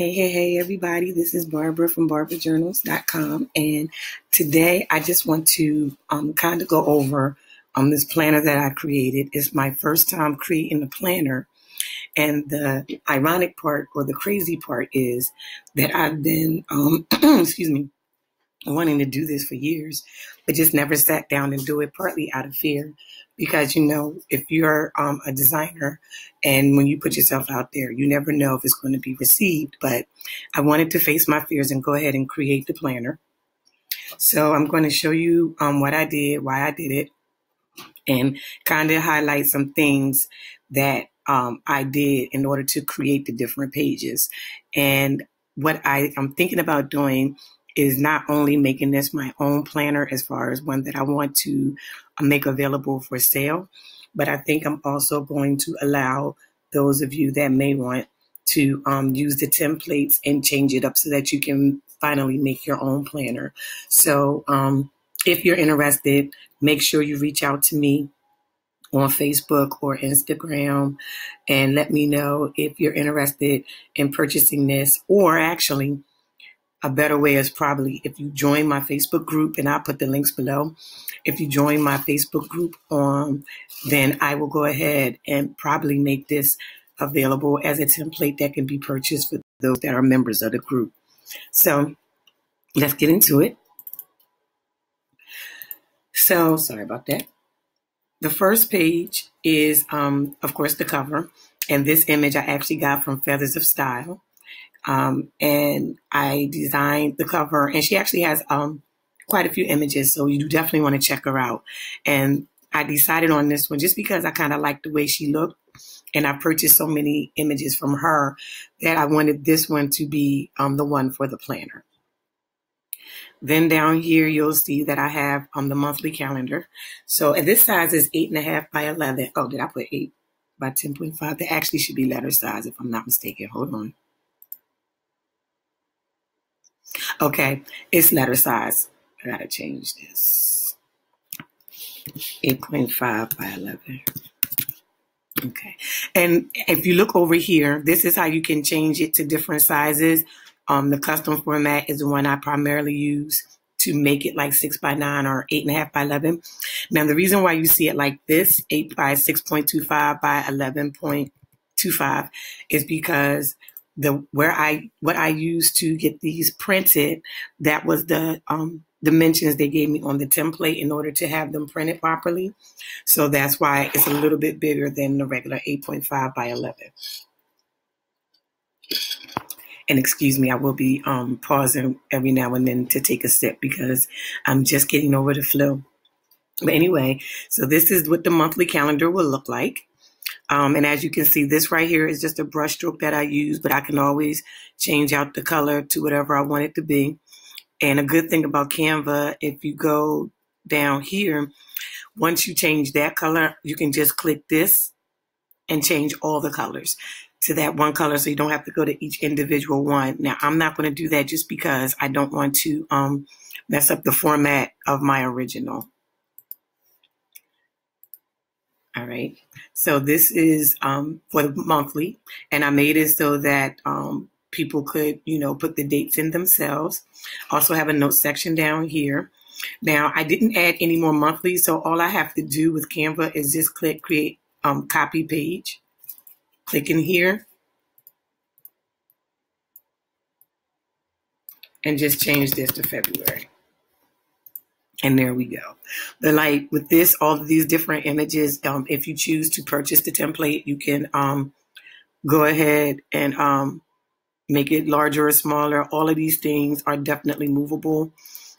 Hey, everybody. This is Barbara from barbarajournals.com. And today I just want to kind of go over this planner that I created. It's my first time creating a planner. And the ironic part or the crazy part is that I've been, excuse me, wanting to do this for years, but just never sat down and do it, partly out of fear. Because, if you're a designer and when you put yourself out there, you never know if it's going to be received. But I wanted to face my fears and go ahead and create the planner. So I'm going to show you what I did, why I did it, and kind of highlight some things that I did in order to create the different pages. And what I'm thinking about doing is not only making this my own planner as far as one that I want to make available for sale, but I think I'm also going to allow those of you that may want to use the templates and change it up so that you can finally make your own planner. So if you're interested, make sure you reach out to me on Facebook or Instagram and let me know if you're interested in purchasing this. Or actually, a better way is probably if you join my Facebook group, and I'll put the links below. If you join my Facebook group, then I will go ahead and probably make this available as a template that can be purchased for those that are members of the group. So let's get into it. So sorry about that. The first page is, of course, the cover. And this image I actually got from Feathers of Style. And I designed the cover, and she actually has quite a few images, so you definitely want to check her out. And I decided on this one just because I kind of liked the way she looked, and I purchased so many images from her that I wanted this one to be the one for the planner. Then down here, you'll see that I have the monthly calendar. So, and this size is 8.5 by 11. Oh, did I put 8 by 10.5? That actually should be letter size if I'm not mistaken. Hold on. Okay, it's letter size. I gotta change this. 8.5 by 11. Okay, and if you look over here, this is how you can change it to different sizes. The custom format is the one I primarily use to make it like 6 by 9 or 8.5 by 11. Now, the reason why you see it like this, 8 by 6.25 by 11.25, is because what I used to get these printed, that was the dimensions they gave me on the template in order to have them printed properly. So that's why it's a little bit bigger than the regular 8.5 by 11. And excuse me, I will be pausing every now and then to take a sip because I'm just getting over the flu. But anyway, so this is what the monthly calendar will look like. And as you can see, this right here is just a brush stroke that I use, but I can always change out the color to whatever I want it to be. And a good thing about Canva, if you go down here, once you change that color, you can just click this and change all the colors to that one color, so you don't have to go to each individual one. Now, I'm not going to do that just because I don't want to mess up the format of my original. All right, so this is for the monthly, and I made it so that people could, put the dates in themselves. Also have a note section down here. Now, I didn't add any more monthly, so all I have to do with Canva is just click Create Copy Page. Click in here and just change this to February. And there we go. But like with this, all of these different images, if you choose to purchase the template, you can go ahead and make it larger or smaller. All of these things are definitely movable.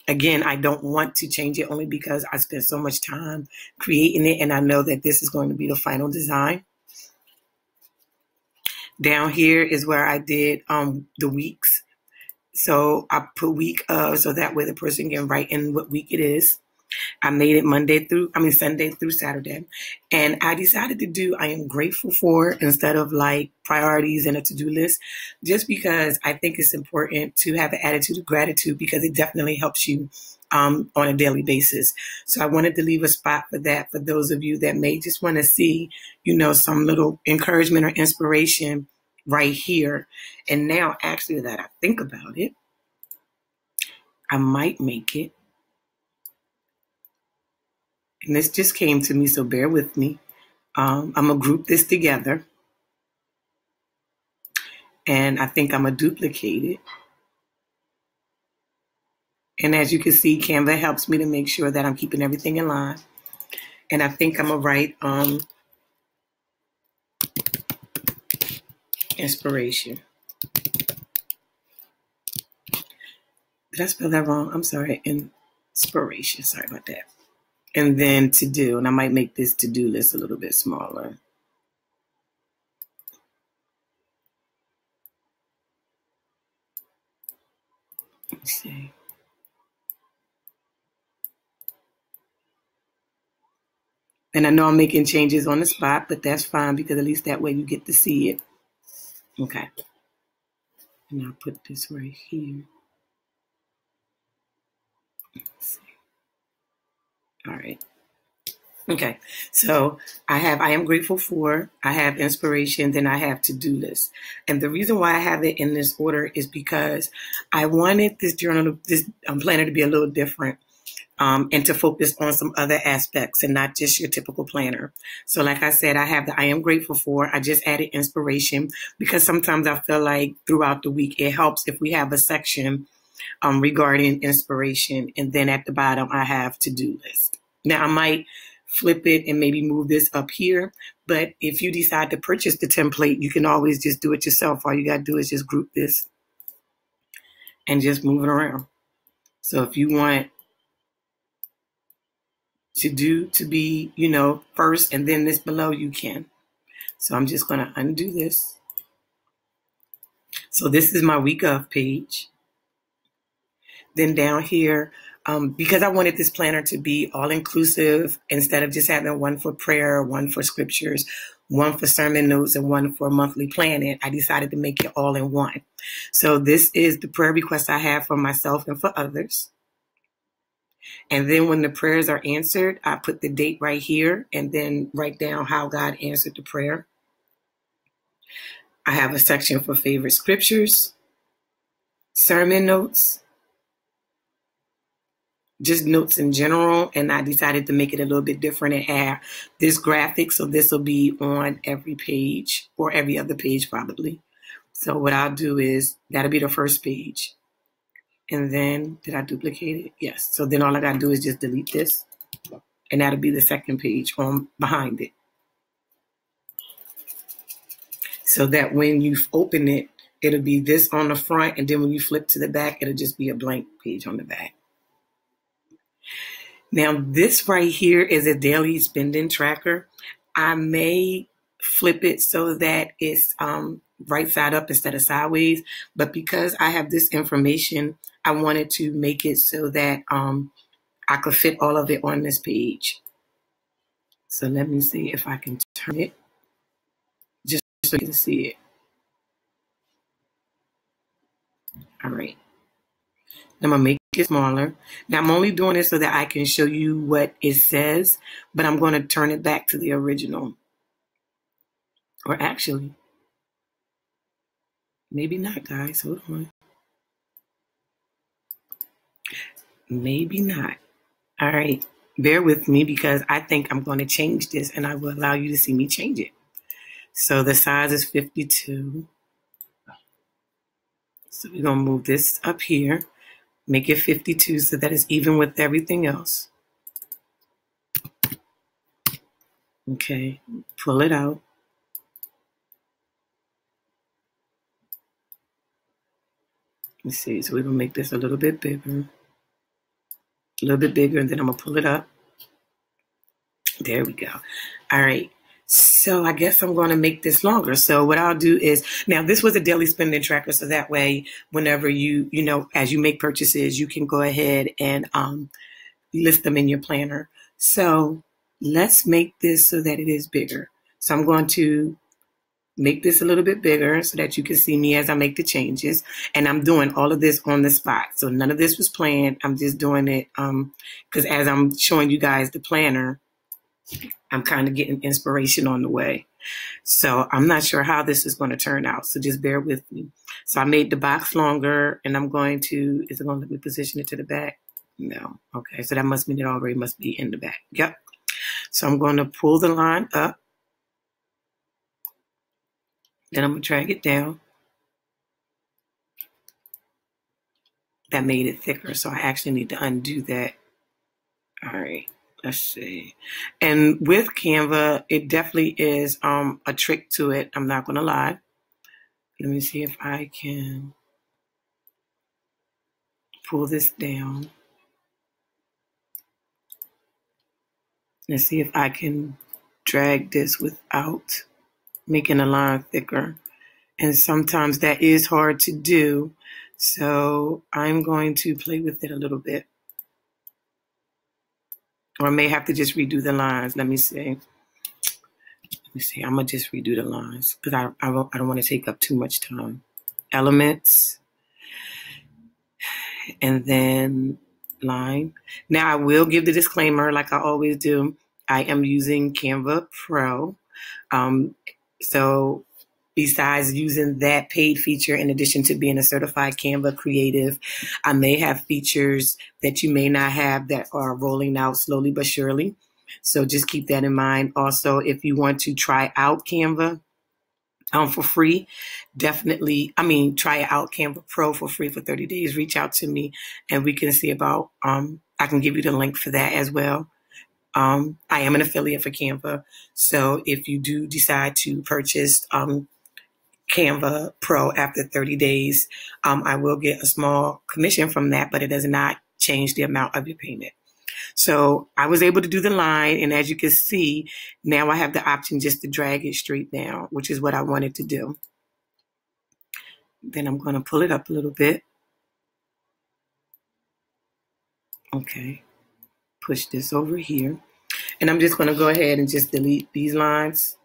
Again, I don't want to change it only because I spent so much time creating it, and I know that this is going to be the final design. Down here is where I did the weeks. So I put week of, so that way the person can write in what week it is. I made it Sunday through Saturday. And I decided to do I am grateful for instead of like priorities and a to-do list, just because I think it's important to have an attitude of gratitude because it definitely helps you on a daily basis. So I wanted to leave a spot for that for those of you that may just want to see, some little encouragement or inspiration right here. And now actually that I think about it, I might make it. And this just came to me, so bear with me. I'm going to group this together. And I think I'm going to duplicate it. And as you can see, Canva helps me to make sure that I'm keeping everything in line. And I think I'm going to write inspiration. Did I spell that wrong? I'm sorry. Inspiration. Sorry about that. And then to do. And I might make this to-do list a little bit smaller. Let's see. And I know I'm making changes on the spot, but that's fine because at least that way you get to see it. Okay. And I'll put this right here. Let's see. All right. Okay. So I am grateful for, I have inspiration, then I have to-do list. And the reason why I have it in this order is because I wanted this journal, this planner to be a little different. And to focus on some other aspects and not just your typical planner. So like I said, I have the I am grateful for. I just added inspiration because sometimes I feel like throughout the week, it helps if we have a section regarding inspiration. And then at the bottom, I have to-do list. Now I might flip it and maybe move this up here. But if you decide to purchase the template, you can always just do it yourself. All you got to do is just group this and just move it around. So if you want to be, first and then this below, you can. So I'm just going to undo this. So this is my week of page. Then down here, because I wanted this planner to be all inclusive, instead of just having one for prayer, one for scriptures, one for sermon notes, and one for monthly planning, I decided to make it all in one. So this is the prayer request I have for myself and for others. And then when the prayers are answered, I put the date right here and then write down how God answered the prayer. I have a section for favorite scriptures, sermon notes, just notes in general. And I decided to make it a little bit different and add this graphic. So this will be on every page or every other page probably. So what I'll do is that'll be the first page. And then, did I duplicate it? Yes. So then all I got to do is just delete this. And that'll be the second page on behind it. So that when you open it, it'll be this on the front. And then when you flip to the back, it'll just be a blank page on the back. Now, this right here is a daily spending tracker. I may flip it so that it's right side up instead of sideways. But because I have this information, I wanted to make it so that I could fit all of it on this page. So let me see if I can turn it just so you can see it. All right. I'm going to make it smaller. Now, I'm only doing this so that I can show you what it says, but I'm going to turn it back to the original. Or actually, maybe not, guys. Hold on. Maybe not. All right. Bear with me because I think I'm going to change this and I will allow you to see me change it. So the size is 52. So we're going to move this up here, make it 52 so that it's even with everything else. Okay, pull it out. Let's see, so we're going to make this a little bit bigger, and then I'm going to pull it up. There we go. All right. So I guess I'm going to make this longer. So what I'll do is, now this was a daily spending tracker. So that way, whenever as you make purchases, you can go ahead and list them in your planner. So let's make this so that it is bigger. So I'm going to make this a little bit bigger so that you can see me as I make the changes. And I'm doing all of this on the spot. So none of this was planned. I'm just doing it because as I'm showing you guys the planner, I'm kind of getting inspiration on the way. So I'm not sure how this is going to turn out. So just bear with me. So I made the box longer, and I'm going to, is it going to let me position it to the back? No. Okay. So that must mean it already must be in the back. Yep. So I'm going to pull the line up. Then I'm going to drag it down. That made it thicker. So I actually need to undo that. All right. Let's see. And with Canva, it definitely is a trick to it. I'm not going to lie. Let me see if I can pull this down. Let's see if I can drag this without making the line thicker. And sometimes that is hard to do. So I'm going to play with it a little bit. Or I may have to just redo the lines. Let me see. I'm going to just redo the lines because I don't want to take up too much time. Elements. And then line. Now I will give the disclaimer like I always do. I am using Canva Pro. So besides using that paid feature, in addition to being a certified Canva creative, I may have features that you may not have that are rolling out slowly but surely. So just keep that in mind. Also, if you want to try out Canva for free, definitely, try out Canva Pro for free for 30 days. Reach out to me and we can see about, I can give you the link for that as well. I am an affiliate for Canva. So if you do decide to purchase Canva Pro after 30 days, I will get a small commission from that, but it does not change the amount of your payment. So I was able to do the line, and as you can see, now I have the option just to drag it straight down, which is what I wanted to do. Then I'm going to pull it up a little bit. Okay, push this over here. And I'm just going to go ahead and just delete these lines.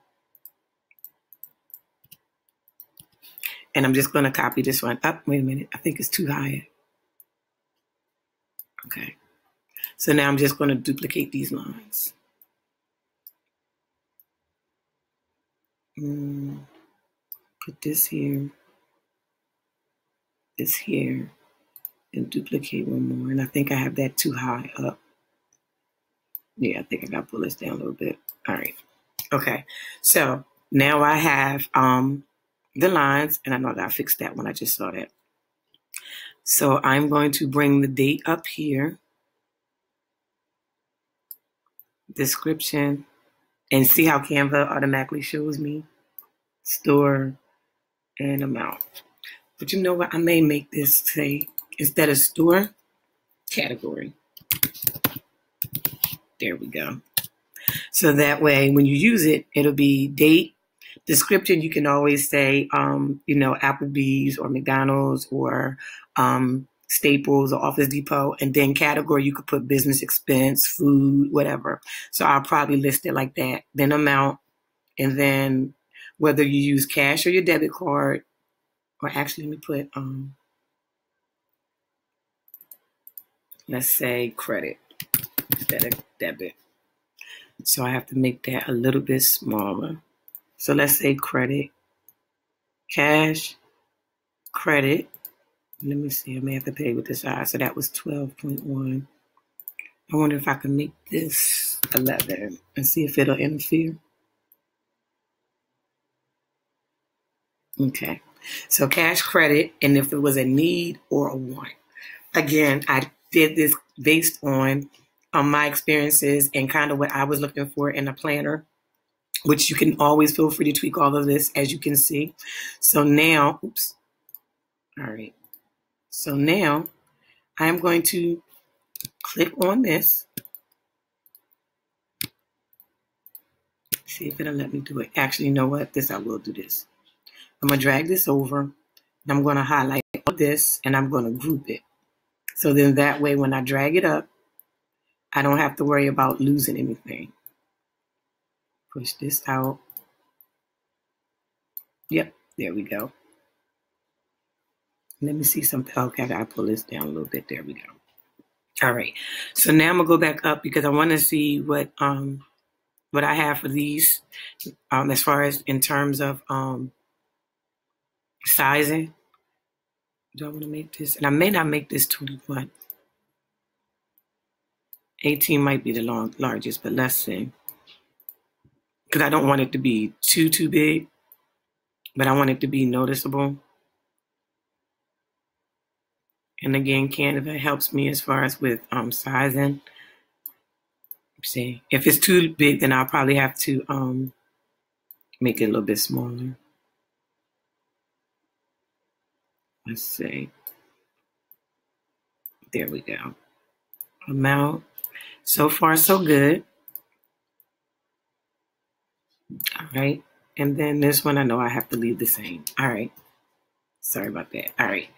And I'm just going to copy this one up. Wait a minute, I think it's too high. Okay, so now I'm just going to duplicate these lines. Put this here, and duplicate one more. And I think I have that too high up. Yeah, I think I got to pull this down a little bit. All right. Okay. So now I have the lines, and I know that I fixed that when I just saw that. So I'm going to bring the date up here, description, and see how Canva automatically shows me store and amount. But you know what? I may make this say, instead of store, category. There we go. So that way, when you use it, it'll be date. Description, you can always say, Applebee's or McDonald's or Staples or Office Depot. And then category, you could put business expense, food, whatever. So I'll probably list it like that. Then amount, and then whether you use cash or your debit card, or actually, let me put, let's say credit instead of debit. So I have to make that a little bit smaller. So let's say credit, cash, credit. Let me see, I may have to pay with this eye. So that was 12.1. I wonder if I can make this 11 and see if it'll interfere. Okay, so cash, credit, and if it was a need or a want. Again, I did this based on my experiences and kind of what I was looking for in a planner, which you can always feel free to tweak all of this, as you can see. So now, oops. All right. So now I'm going to click on this. See if it'll let me do it. Actually, you know what? I will do this. I'm going to drag this over, and I'm going to highlight all this, and I'm going to group it. So then that way, when I drag it up, I don't have to worry about losing anything. Push this out. Yep, there we go. Let me see something. Okay, I got to pull this down a little bit. There we go. All right. So now I'm going to go back up because I want to see what what I have for these, as far as in terms of sizing. Do I want to make this? And I may not make this 21. 18 might be the largest, but let's see. Because I don't want it to be too big, but I want it to be noticeable. And again, Canva helps me as far as with sizing. Let's see, if it's too big, then I'll probably have to make it a little bit smaller. Let's see. There we go. Amount. So far, so good. All right. And then this one, I know I have to leave the same. All right. Sorry about that. All right.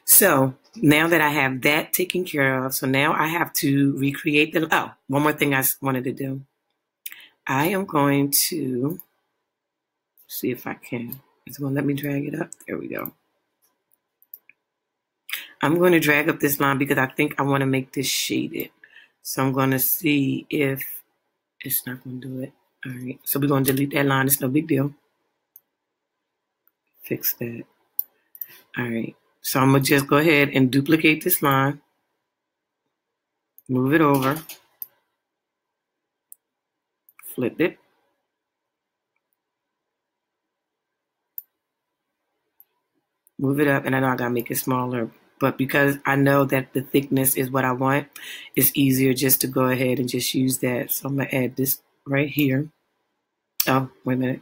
So now that I have that taken care of, so now I have to recreate the, oh, one more thing I wanted to do. I am going to see if I can. It's going to let me drag it up. There we go. I'm going to drag up this line because I think I want to make this shaded. So I'm going to see if it's not going to do it. All right. So we're going to delete that line. It's no big deal. Fix that. All right. So I'm going to just go ahead and duplicate this line. Move it over. Flip it. Move it up. And I know I got to make it smaller. But because I know that the thickness is what I want, it's easier just to go ahead and just use that. So I'm going to add this right here. Oh, wait a minute.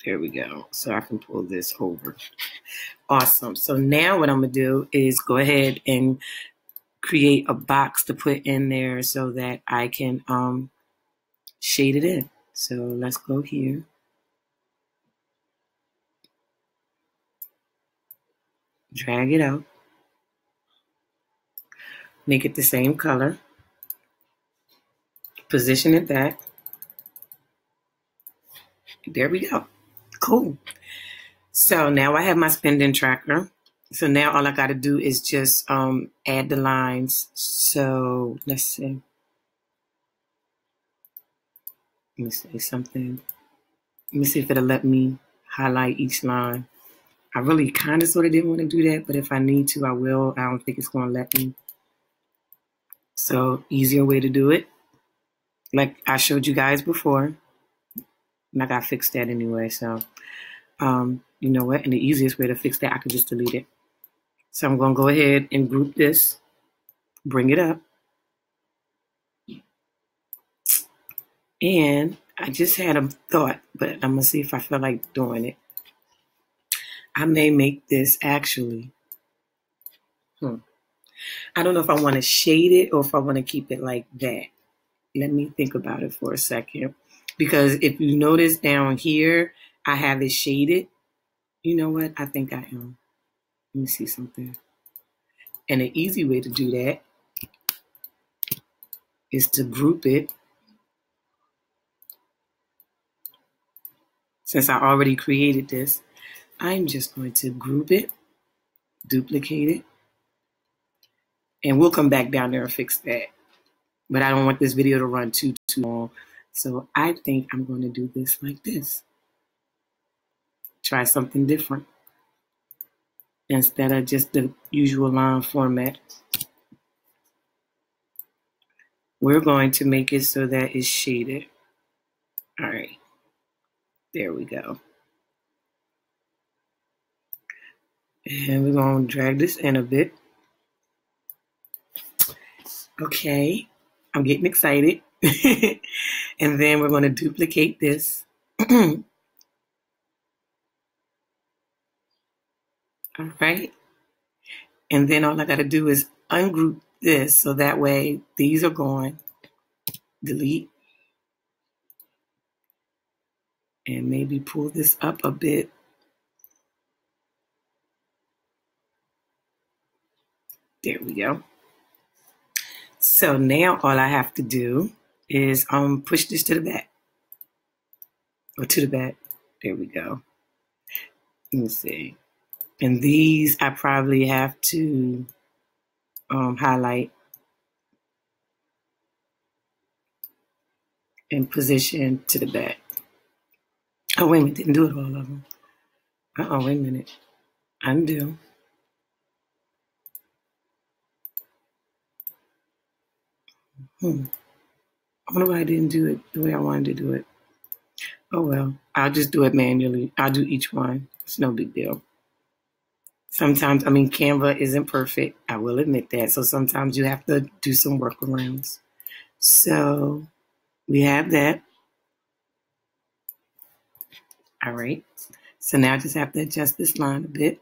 There we go. So I can pull this over. Awesome. So now what I'm going to do is go ahead and create a box to put in there so that I can shade it in. So let's go here. Drag it out. Make it the same color. Position it back. There we go. Cool. So now I have my spending tracker. So now all I got to do is just add the lines. So let's see. Let me say something. Let me see if it'll let me highlight each line. I really kind of sort of didn't want to do that, but if I need to, I will. I don't think it's going to let me. So easier way to do it. Like I showed you guys before. And I got to fix that anyway. So, you know what? And the easiest way to fix that, I can just delete it. So I'm going to go ahead and group this. Bring it up. And I just had a thought, but I'm going to see if I feel like doing it. I may make this actually. I don't know if I want to shade it or if I want to keep it like that. Let me think about it for a second. Because if you notice down here, I have it shaded. You know what? I think I am. Let me see something. And an easy way to do that is to group it. Since I already created this, I'm just going to group it, duplicate it, and we'll come back down there and fix that. But I don't want this video to run too long. So I think I'm going to do this like this. Try something different instead of just the usual line format. We're going to make it so that it's shaded. All right. There we go. And we're going to drag this in a bit. Okay. I'm getting excited. And then we're going to duplicate this. All right. And then all I got to do is ungroup this so that way these are gone. Delete. And maybe pull this up a bit. There we go. So now all I have to do is push this to the back. Or to the back. There we go. Let me see. And these I probably have to highlight. and position to the back. Oh, wait a minute, didn't do it all of them. Wait a minute. Undo. I wonder why I didn't do it the way I wanted to do it. Oh well, I'll just do it manually. I'll do each one. It's no big deal. Sometimes, Canva isn't perfect. I will admit that. So sometimes you have to do some workarounds. So we have that. All right. So now I just have to adjust this line a bit.